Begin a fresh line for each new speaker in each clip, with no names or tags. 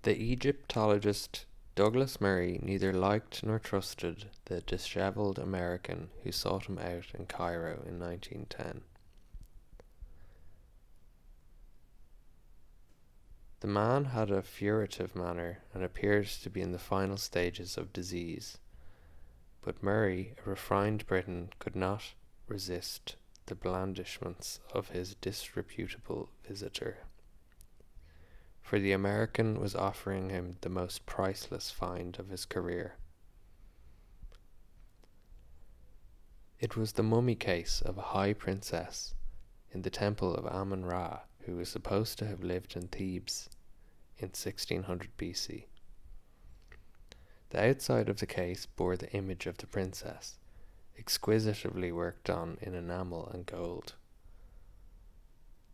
The Egyptologist Douglas Murray neither liked nor trusted the dishevelled American who sought him out in Cairo in 1910. The man had a furtive manner and appeared to be in the final stages of disease, but Murray, a refined Briton, could not resist the blandishments of his disreputable visitor, for the American was offering him the most priceless find of his career. It was the mummy case of a high princess in the temple of Amun-Ra, who was supposed to have lived in Thebes in 1600 BC. The outside of the case bore the image of the princess, exquisitely worked on in enamel and gold.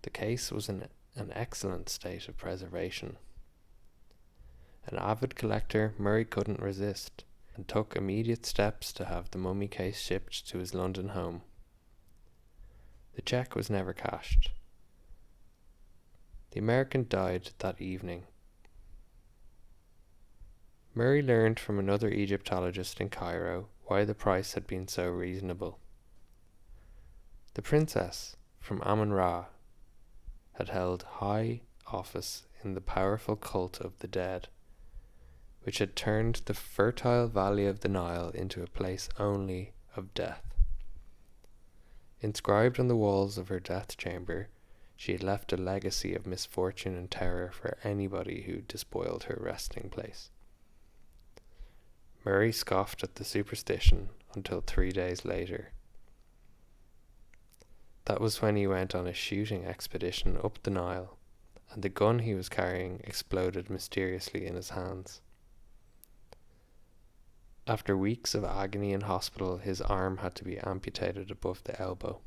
The case was in an excellent state of preservation. An avid collector, Murray couldn't resist, and took immediate steps to have the mummy case shipped to his London home. The cheque was never cashed. The American died that evening. Murray learned from another Egyptologist in Cairo why the price had been so reasonable. The princess from Amun-Ra had held high office in the powerful cult of the dead, which had turned the fertile valley of the Nile into a place only of death. Inscribed on the walls of her death chamber, she had left a legacy of misfortune and terror for anybody who despoiled her resting place. Murray scoffed at the superstition until 3 days later. That was when he went on a shooting expedition up the Nile, and the gun he was carrying exploded mysteriously in his hands. After weeks of agony in hospital, his arm had to be amputated above the elbow.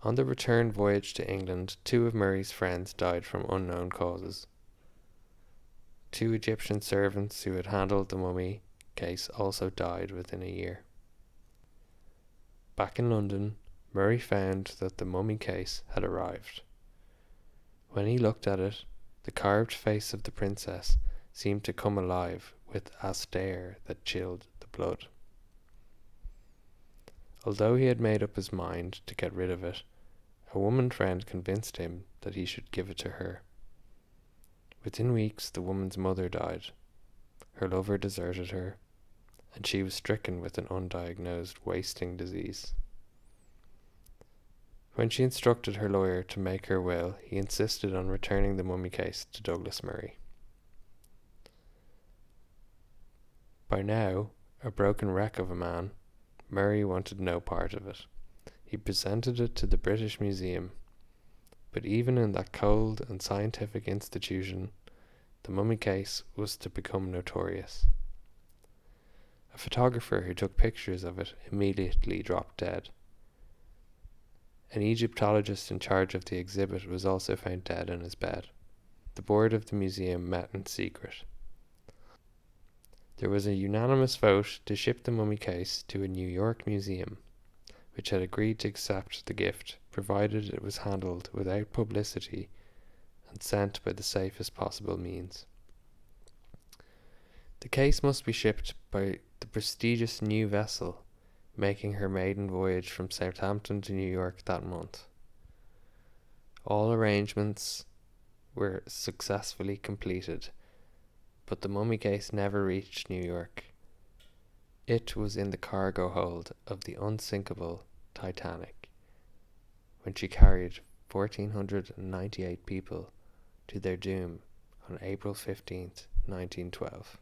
On the return voyage to England, 2 of Murray's friends died from unknown causes. 2 Egyptian servants who had handled the mummy case also died within a year. Back in London, Murray found that the mummy case had arrived. When he looked at it, the carved face of the princess seemed to come alive with a stare that chilled the blood. Although he had made up his mind to get rid of it, a woman friend convinced him that he should give it to her. Within weeks, the woman's mother died. Her lover deserted her, and she was stricken with an undiagnosed wasting disease. When she instructed her lawyer to make her will, he insisted on returning the mummy case to Douglas Murray. By now, a broken wreck of a man, Murray wanted no part of it. He presented it to the British Museum, but even in that cold and scientific institution, the mummy case was to become notorious. A photographer who took pictures of it immediately dropped dead. An Egyptologist in charge of the exhibit was also found dead in his bed. The board of the museum met in secret. There was a unanimous vote to ship the mummy case to a New York museum, which had agreed to accept the gift, provided it was handled without publicity and sent by the safest possible means. The case must be shipped by the prestigious new vessel, making her maiden voyage from Southampton to New York that month. All arrangements were successfully completed, but the mummy case never reached New York. It was in the cargo hold of the unsinkable Titanic, when she carried 1,498 people to their doom on April 15th, 1912.